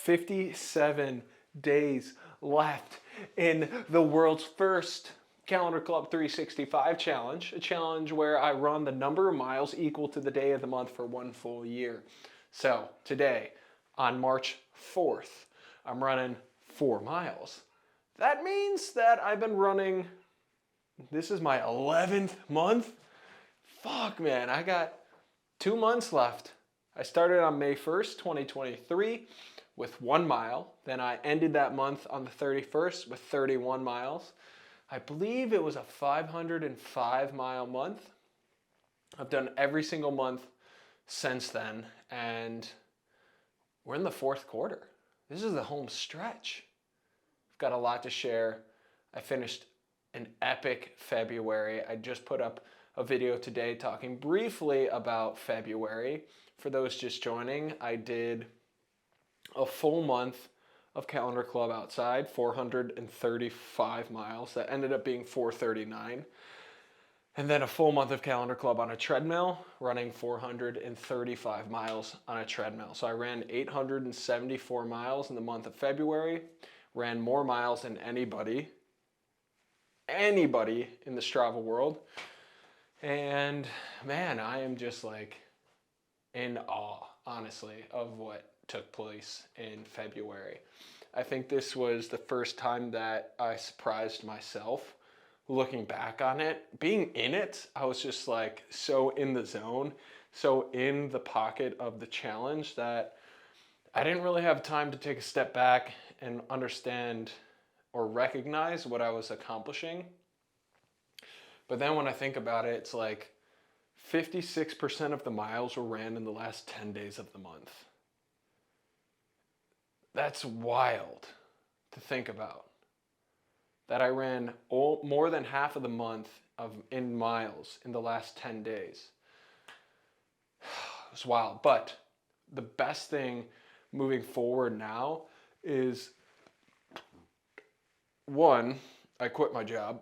57 days left in the world's first Calendar Club 365 challenge, a challenge where I run the number of miles equal to the day of the month for one full year. So today, on March 4th, I'm running 4 miles. That means that I've been running, this is my 11th month. Fuck, man, I got 2 months left. I started on May 1st, 2023 with 1 mile. Then I ended that month on the 31st with 31 miles. I believe it was a 505 mile month. I've done every single month since then, and we're in the 4th quarter. This is the home stretch. I've got a lot to share. I finished an epic February. I just put up a video today talking briefly about February. For those just joining, I did a full month of Calendar Club outside, 435 miles. That ended up being 439. And then a full month of Calendar Club on a treadmill, running 435 miles on a treadmill. So I ran 874 miles in the month of February, ran more miles than anybody in the Strava world. And man, I am just like in awe, honestly, of what took place in February. I think this was the first time that I surprised myself looking back on it. Being in it, I was just like so in the zone, so in the pocket of the challenge that I didn't really have time to take a step back and understand or recognize what I was accomplishing. But then when I think about it, it's like 56% of the miles were ran in the last 10 days of the month. That's wild to think about. That I ran more than half of the month in miles in the last 10 days. It's wild. But the best thing moving forward now is, one, I quit my job.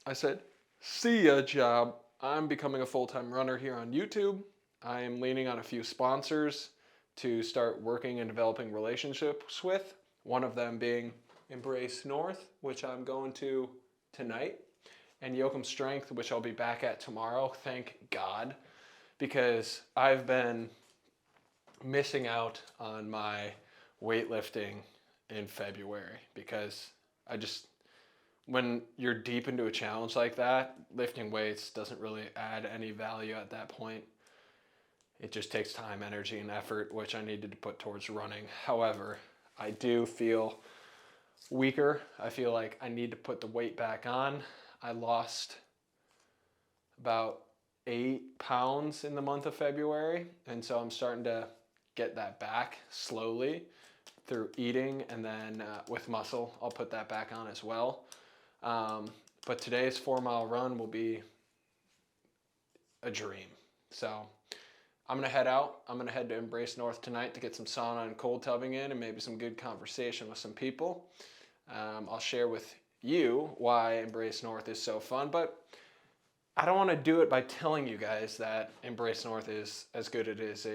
I said, see ya, job. I'm becoming a full-time runner here on YouTube. I am leaning on a few sponsors to start working and developing relationships with. One of them being Embrace North, which I'm going to tonight, and Jochum Strength, which I'll be back at tomorrow. Thank God, because I've been missing out on my weightlifting in February because when you're deep into a challenge like that, lifting weights doesn't really add any value at that point. It just takes time, energy, and effort, which I needed to put towards running. However, I do feel weaker. I feel like I need to put the weight back on. I lost about 8 pounds in the month of February, and so I'm starting to get that back slowly through eating, and then with muscle, I'll put that back on as well. But today's 4-mile run will be a dream. So I'm going to head out. I'm going to head to Embrace North tonight to get some sauna and cold tubbing in and maybe some good conversation with some people. I'll share with you why Embrace North is so fun, but I don't want to do it by telling you guys that Embrace North is as good as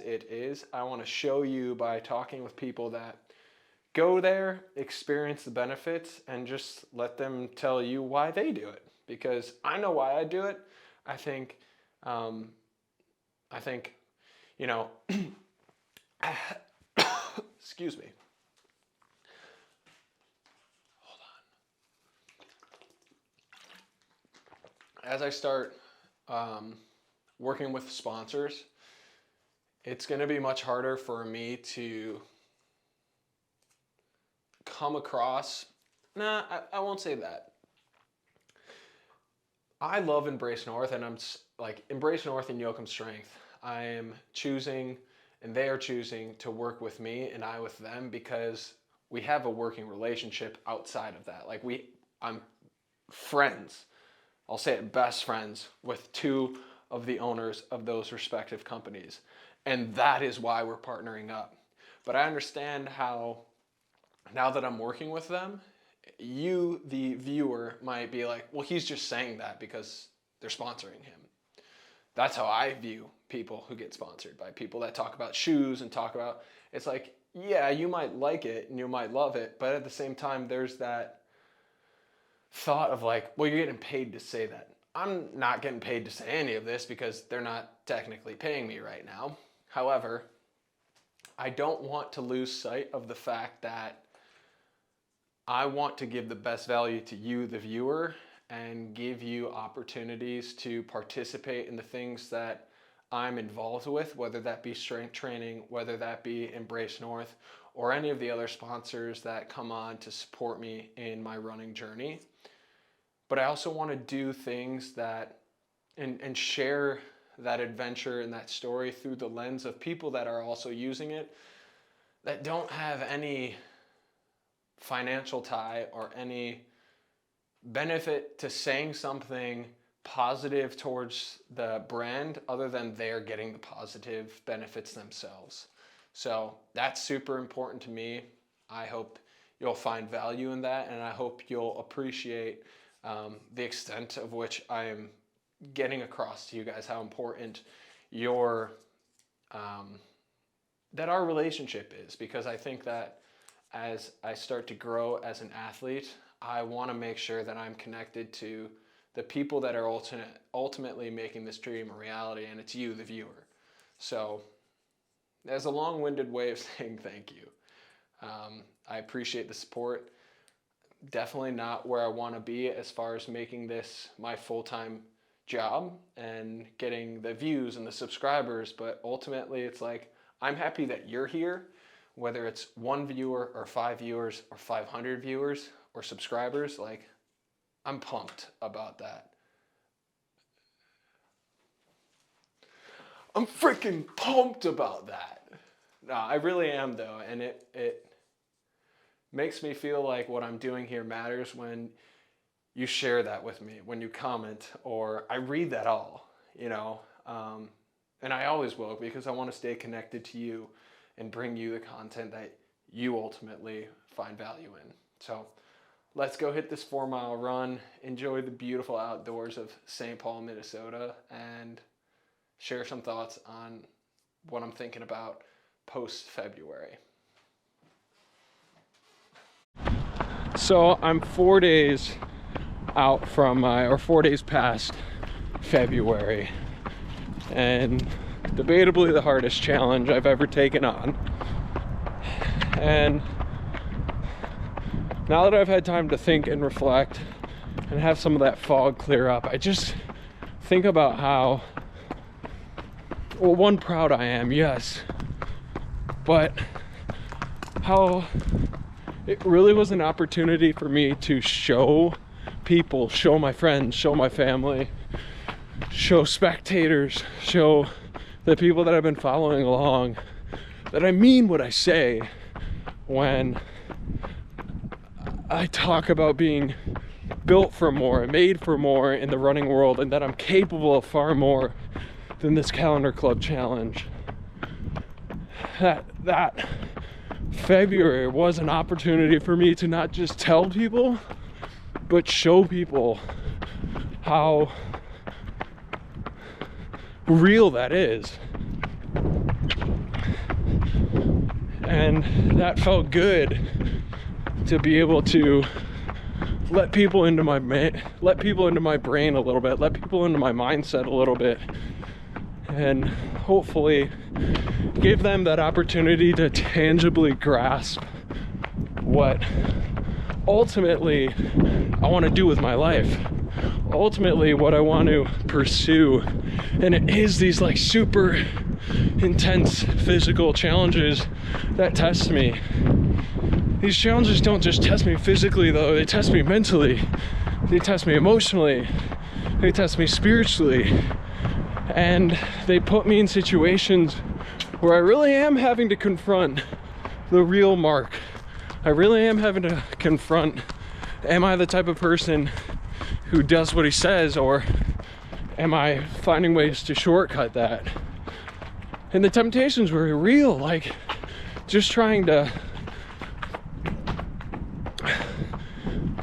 it is. I want to show you by talking with people that go there, experience the benefits, and just let them tell you why they do it. Because I know why I do it. I think, you know, excuse me. Hold on. As I start working with sponsors, it's going to be much harder for me to come across, I won't say that. I love Embrace North, and I'm like Embrace North and Jochum Strength. I am choosing, and they are choosing to work with me and I with them because we have a working relationship outside of that. Like I'm friends. I'll say it, best friends with 2 of the owners of those respective companies. And that is why we're partnering up. But I understand how, now that I'm working with them, you, the viewer, might be like, well, he's just saying that because they're sponsoring him. That's how I view people who get sponsored by people that talk about shoes and talk about, it's like, yeah, you might like it and you might love it, but at the same time, there's that thought of like, well, you're getting paid to say that. I'm not getting paid to say any of this because they're not technically paying me right now. However, I don't want to lose sight of the fact that I want to give the best value to you, the viewer, and give you opportunities to participate in the things that I'm involved with, whether that be strength training, whether that be Embrace North, or any of the other sponsors that come on to support me in my running journey. But I also want to do things that, and share that adventure and that story through the lens of people that are also using it, that don't have any financial tie or any benefit to saying something positive towards the brand other than they're getting the positive benefits themselves. So that's super important to me. I hope you'll find value in that, and I hope you'll appreciate the extent of which I am getting across to you guys how important your that our relationship is, because I think that as I start to grow as an athlete, I want to make sure that I'm connected to the people that are ultimately making this dream a reality, and it's you, the viewer. So that's a long-winded way of saying thank you. I appreciate the support. Definitely not where I want to be as far as making this my full-time job and getting the views and the subscribers, but ultimately it's like, I'm happy that you're here, whether it's 1 viewer or 5 viewers or 500 viewers or subscribers. Like, I'm pumped about that. I'm freaking pumped about that. No, I really am though, and it makes me feel like what I'm doing here matters when you share that with me, when you comment, or I read that all, you know, and I always will, because I want to stay connected to you and bring you the content that you ultimately find value in. So let's go hit this 4-mile run, enjoy the beautiful outdoors of St. Paul, Minnesota, and share some thoughts on what I'm thinking about post-February. So I'm 4 days out from or 4 days past February, and debatably the hardest challenge I've ever taken on. And now that I've had time to think and reflect and have some of that fog clear up, I just think about how, well, one, proud I am, yes, but how it really was an opportunity for me to show people, show my friends, show my family, show spectators, show the people that I've been following along that I mean what I say when I talk about being built for more, made for more in the running world, and that I'm capable of far more than this calendar club challenge. That February was an opportunity for me to not just tell people, but show people how real that is. And that felt good, to be able to let people into my brain a little bit, let people into my mindset a little bit, and hopefully give them that opportunity to tangibly grasp what ultimately I want to do with my life, ultimately what I want to pursue. And it is these like super intense physical challenges that test me. These challenges don't just test me physically though, they test me mentally, they test me emotionally, they test me spiritually, and they put me in situations where I really am having to confront the real Mark. I really am having to confront, am I the type of person who does what he says, or am I finding ways to shortcut that? And the temptations were real, like just trying to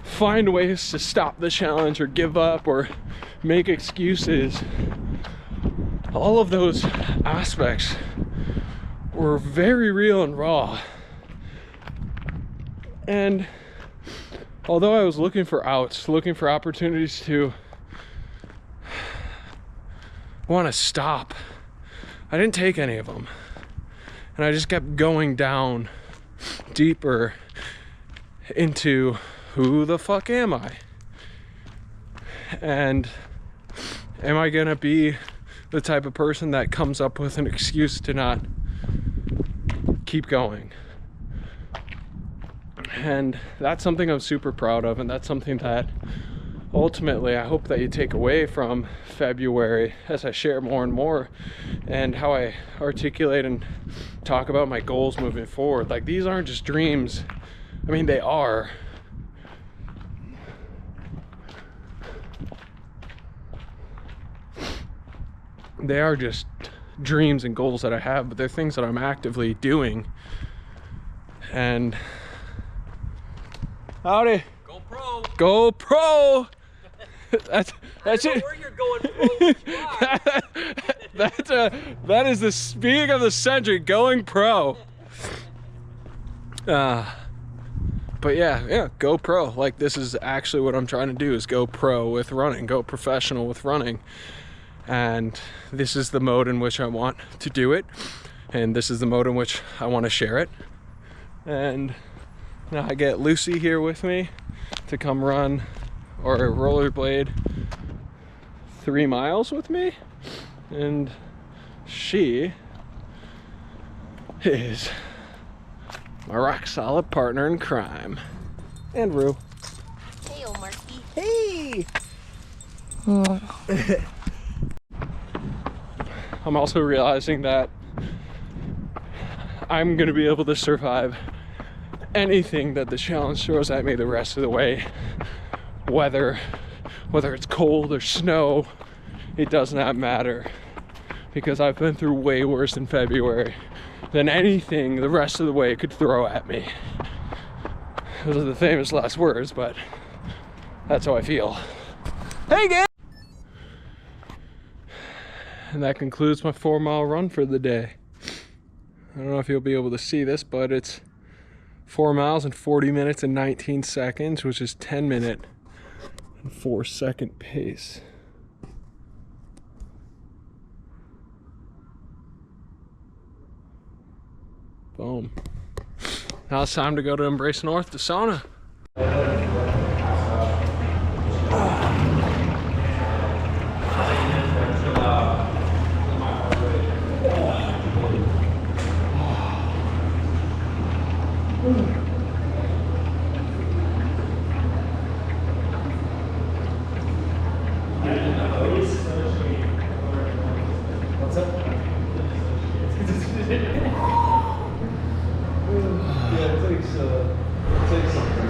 find ways to stop the challenge or give up or make excuses. all of those aspects were very real and raw. And although I was looking for outs, looking for opportunities to want to stop, I didn't take any of them. And I just kept going down deeper into who the fuck am I? And am I gonna be the type of person that comes up with an excuse to not keep going? And that's something I'm super proud of, and that's something that ultimately I hope that you take away from February as I share more and more, and how I articulate and talk about my goals moving forward. Like, these aren't just dreams. I mean, they are. They are just dreams and goals that I have, but they're things that I'm actively doing. And howdy. Go pro. Go pro. That's I don't know it. where you're going pro. But you are. That is the speaking of the century, going pro. But yeah, go pro. Like, this is actually what I'm trying to do, is go pro with running, go professional with running. And this is the mode in which I want to do it, and this is the mode in which I want to share it. And now I get Lucy here with me to come run or rollerblade 3 miles with me, and she is my rock solid partner in crime. And Rue. Hey, old Marky. Hey! I'm also realizing that I'm gonna be able to survive anything that the challenge throws at me the rest of the way. Whether it's cold or snow, it does not matter. Because I've been through way worse in February than anything the rest of the way could throw at me. Those are the famous last words, but that's how I feel. Hey, gang! And that concludes my 4-mile run for the day. I don't know if you'll be able to see this, but it's 4 miles in 40 minutes and 19 seconds, which is 10-minute and 4-second pace. Boom. Now it's time to go to Embrace North to sauna. What's up? Yeah, it takes something.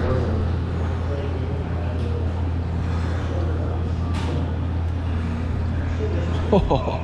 Oh.